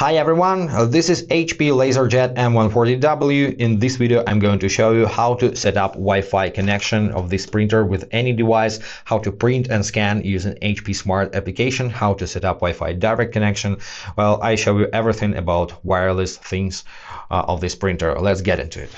Hi everyone, this is HP LaserJet M140w. In this video I'm going to show you how to set up Wi-Fi connection of this printer with any device, how to print and scan using HP Smart application, how to set up Wi-Fi direct connection. Well, I show you everything about wireless things of this printer. Let's get into it.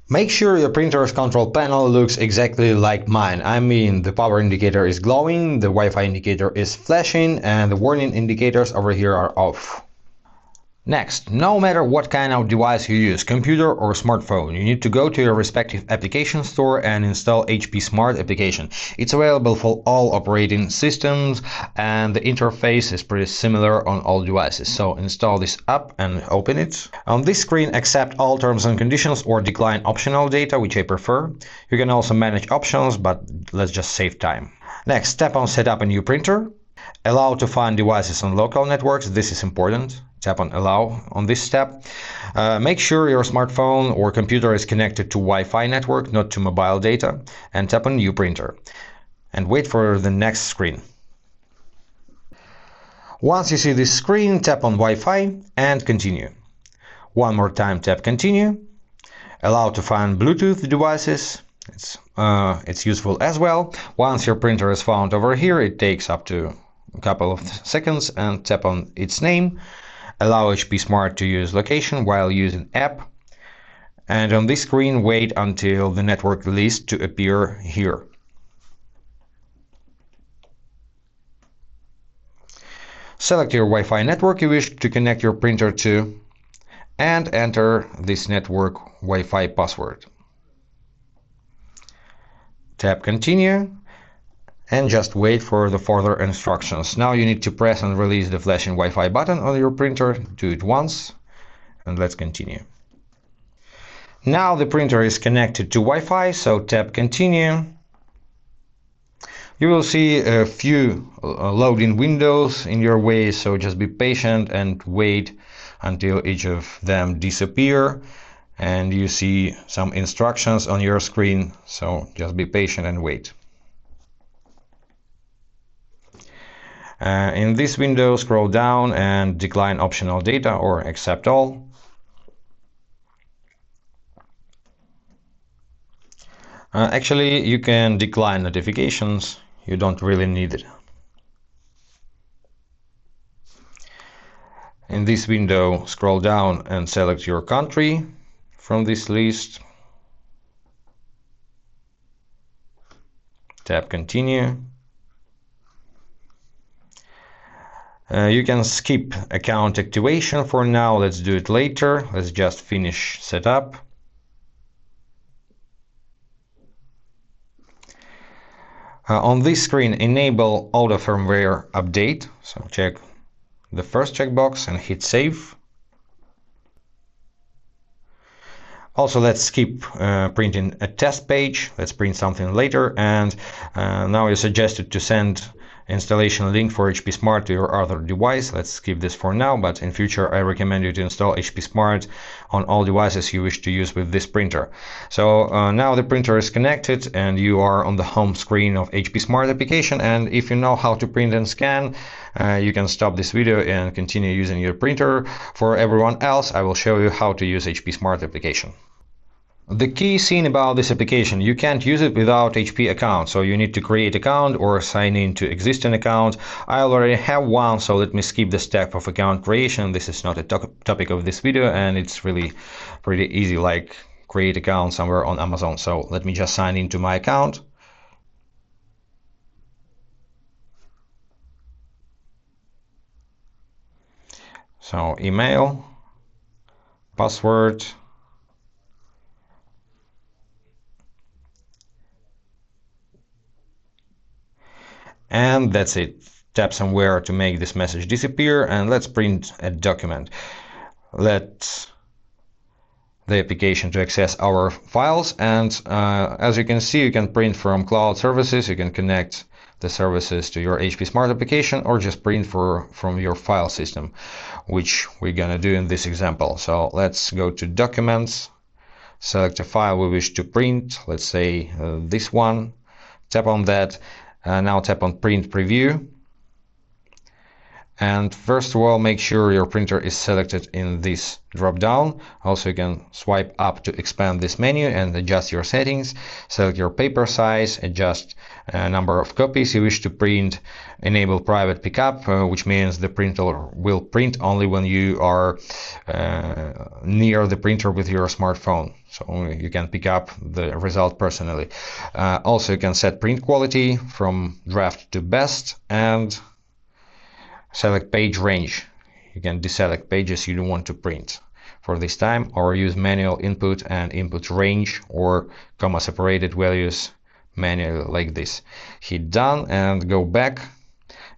Make sure your printer's control panel looks exactly like mine. I mean, the power indicator is glowing, the Wi-Fi indicator is flashing, and the warning indicators over here are off. Next, no matter what kind of device you use, computer or smartphone, you need to go to your respective application store and install HP Smart application. It's available for all operating systems and the interface is pretty similar on all devices. So install this app and open it. On this screen, accept all terms and conditions or decline optional data, which I prefer. You can also manage options, but let's just save time. Next, tap on set up a new printer. Allow to find devices on local networks. This is important. Tap on allow on this step. Make sure your smartphone or computer is connected to Wi-Fi network, not to mobile data, and tap on new printer and wait for the next screen. Once you see this screen, tap on Wi-Fi and continue. One more time, tap continue. Allow to find Bluetooth devices. It's useful as well. Once your printer is found over here, it takes up to a couple of seconds, and tap on its name. Allow HP Smart to use location while using app, and on this screen wait until the network list to appear here. Select your Wi-Fi network you wish to connect your printer to and enter this network Wi-Fi password. Tap continue and just wait for the further instructions. Now you need to press and release the flashing Wi-Fi button on your printer. Do it once and let's continue. Now the printer is connected to Wi-Fi, so tap continue. You will see a few loading windows in your way, so just be patient and wait until each of them disappear and you see some instructions on your screen, so just be patient and wait. In this window, scroll down and decline optional data or accept all. Actually, you can decline notifications. You don't really need it. In this window, scroll down and select your country from this list. Tap continue. You can skip account activation for now. Let's do it later. Let's just finish setup. On this screen, enable auto firmware update. So check the first checkbox and hit save. Also, let's skip printing a test page. Let's print something later. And now you're suggested to send installation link for HP Smart to your other device. Let's skip this for now, but in future I recommend you to install HP Smart on all devices you wish to use with this printer. So now the printer is connected and you are on the home screen of HP Smart application, and if you know how to print and scan, you can stop this video and continue using your printer. For everyone else, I will show you how to use HP Smart application. The key thing about this application, you can't use it without HP account, so you need to create account or sign in to existing account. I already have one, so let me skip the step of account creation. This is not a topic of this video and it's really pretty easy, like create account somewhere on Amazon. So let me just sign into my account. So email, password, and that's it. Tap somewhere to make this message disappear and let's print a document. Let the application to access our files, and as you can see, you can print from cloud services. You can connect the services to your HP Smart application or just print from your file system, which we're gonna do in this example. So let's go to documents, select a file we wish to print, let's say this one, tap on that. Now tap on print preview And first of all, make sure your printer is selected in this drop down. Also, you can swipe up to expand this menu and adjust your settings. Select your paper size, adjust number of copies you wish to print, enable private pickup, which means the printer will print only when you are near the printer with your smartphone. So you can pick up the result personally. Also, you can set print quality from draft to best and select page range. You can deselect pages you don't want to print for this time, or use manual input and input range or comma separated values manually like this. Hit done and go back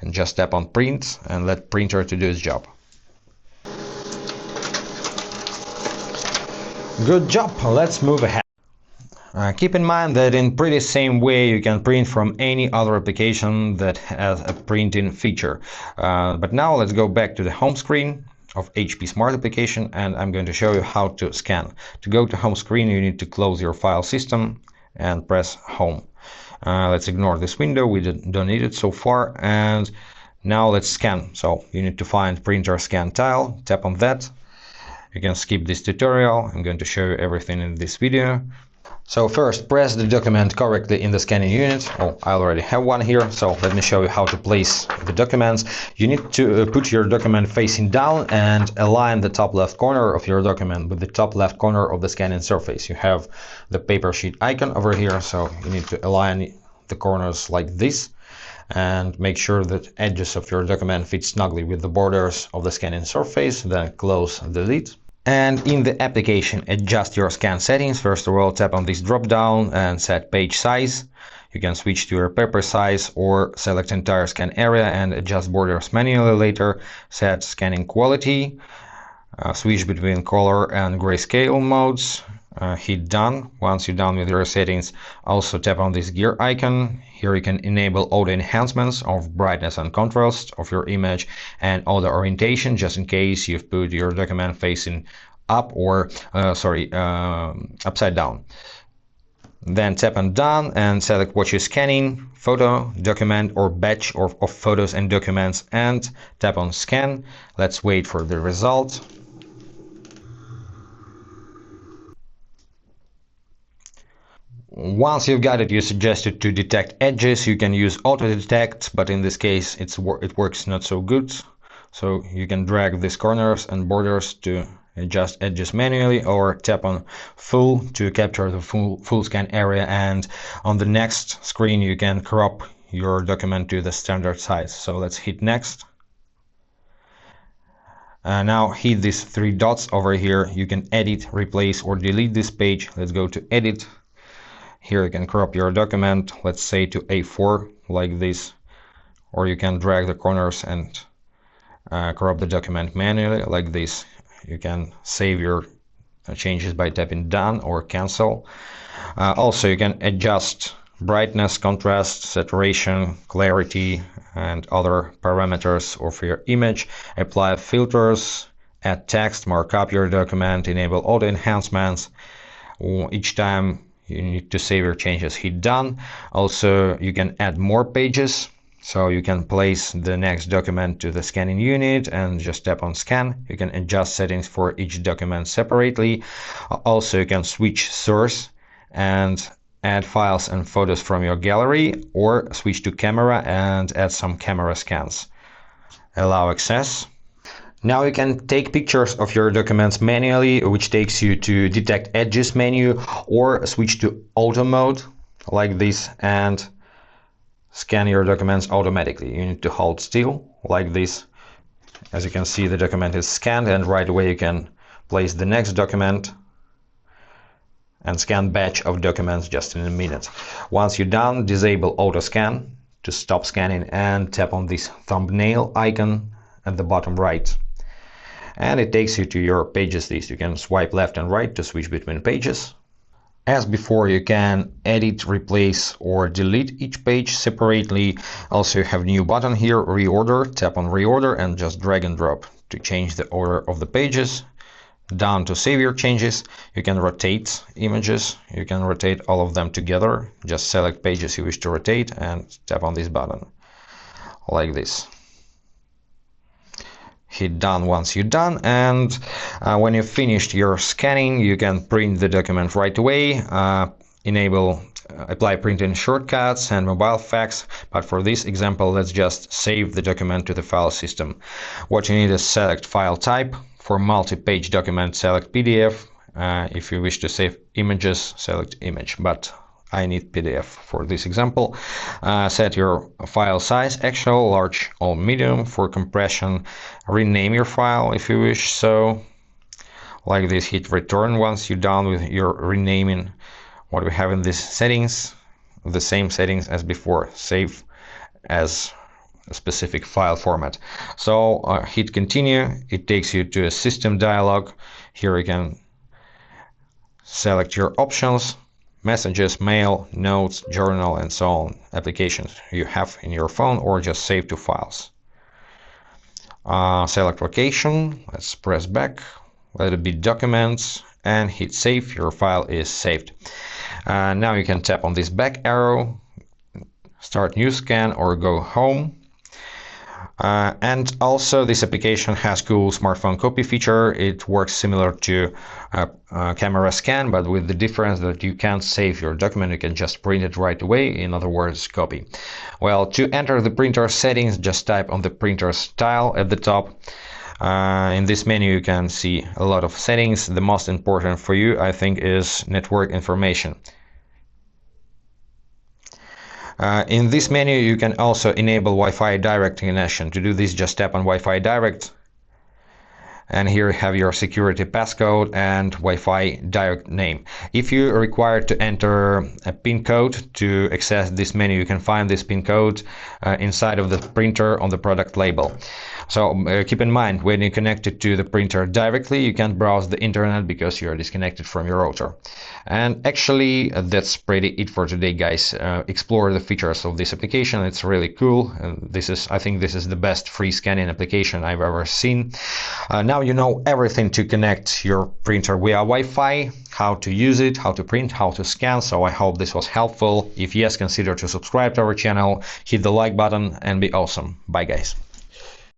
and just tap on print and let printer to do its job. Good job, let's move ahead. Keep in mind that in pretty same way you can print from any other application that has a printing feature. But now let's go back to the home screen of HP Smart application, and I'm going to show you how to scan. To go to home screen, you need to close your file system and press home. Let's ignore this window, we don't need it so far, and now let's scan. So you need to find printer scan tile, tap on that. You can skip this tutorial, I'm going to show you everything in this video. So first, press the document correctly in the scanning unit. Oh, I already have one here, so let me show you how to place the documents. You need to put your document facing down and align the top left corner of your document with the top left corner of the scanning surface. You have the paper sheet icon over here, so you need to align the corners like this and make sure that edges of your document fit snugly with the borders of the scanning surface. Then close the lid. And in the application, adjust your scan settings. First of all, tap on this drop down and set page size. You can switch to your paper size or select entire scan area and adjust borders manually later. Set scanning quality, switch between color and grayscale modes. Hit done. Once you're done with your settings, also tap on this gear icon. Here you can enable auto enhancements of brightness and contrast of your image and auto orientation, just in case you've put your document facing up or upside down. Then tap on done and select what you're scanning, photo, document or batch of photos and documents, and tap on scan. Let's wait for the result. Once you've got it, you suggested to detect edges. You can use auto detect, but in this case it works not so good. So you can drag these corners and borders to adjust edges manually, or tap on full to capture the full scan area, and on the next screen you can crop your document to the standard size. So let's hit next. Now hit these three dots over here. You can edit, replace or delete this page. Let's go to edit. Here you can crop your document, let's say to A4 like this, or you can drag the corners and crop the document manually like this. You can save your changes by tapping done or cancel. Also, you can adjust brightness, contrast, saturation, clarity, and other parameters of your image. Apply filters, add text, mark up your document, enable auto enhancements. Each time you need to save your changes, hit done. Also, you can add more pages, so you can place the next document to the scanning unit and just tap on scan. You can adjust settings for each document separately. Also, you can switch source and add files and photos from your gallery, or switch to camera and add some camera scans. Allow access. Now you can take pictures of your documents manually, which takes you to detect edges menu, or switch to auto mode like this and scan your documents automatically. You need to hold still like this. As you can see, the document is scanned, and right away you can place the next document and scan batch of documents just in a minute. Once you're done, disable auto scan to stop scanning and tap on this thumbnail icon at the bottom right. And it takes you to your pages list. You can swipe left and right to switch between pages. As before, you can edit, replace or delete each page separately. Also, you have new button here, reorder. Tap on reorder and just drag and drop to change the order of the pages. Down to save your changes. You can rotate images. You can rotate all of them together. Just select pages you wish to rotate and tap on this button like this. hit done once you're done, and when you've finished your scanning, you can print the document right away. Enable apply printing shortcuts and mobile fax, but for this example, let's just save the document to the file system. What you need is select file type. For multi-page document, select PDF. If you wish to save images, select image, but I need PDF for this example. Set your file size, actual, large, or medium. For compression, rename your file if you wish so. Like this, hit return once you're done with your renaming. What we have in these settings, the same settings as before, save as a specific file format. So hit continue, it takes you to a system dialog. Here you can select your options, messages, mail, notes, journal, and so on, applications you have in your phone, or just save to files. Select location, let's press back, let it be documents, and hit save. Your file is saved. Now you can tap on this back arrow, start new scan, or go home. And also this application has cool smartphone copy feature. It works similar to camera scan, but with the difference that you can't save your document, you can just print it right away, in other words, copy. Well, to enter the printer settings, just type on the printer style at the top. In this menu you can see a lot of settings. The most important for you, I think, is network information. In this menu you can also enable Wi-Fi direct connection. To do this, just tap on Wi-Fi direct, and here you have your security passcode and Wi-Fi direct name. If you are required to enter a PIN code to access this menu, you can find this PIN code inside of the printer on the product label. So keep in mind, when you connect it to the printer directly, you can't browse the internet because you are disconnected from your router. And actually, that's pretty it for today, guys. Explore the features of this application. It's really cool. I think this is the best free scanning application I've ever seen. Now you know everything to connect your printer via Wi-Fi, how to use it, how to print, how to scan. So I hope this was helpful. If yes, consider to subscribe to our channel, hit the like button, and be awesome. Bye, guys.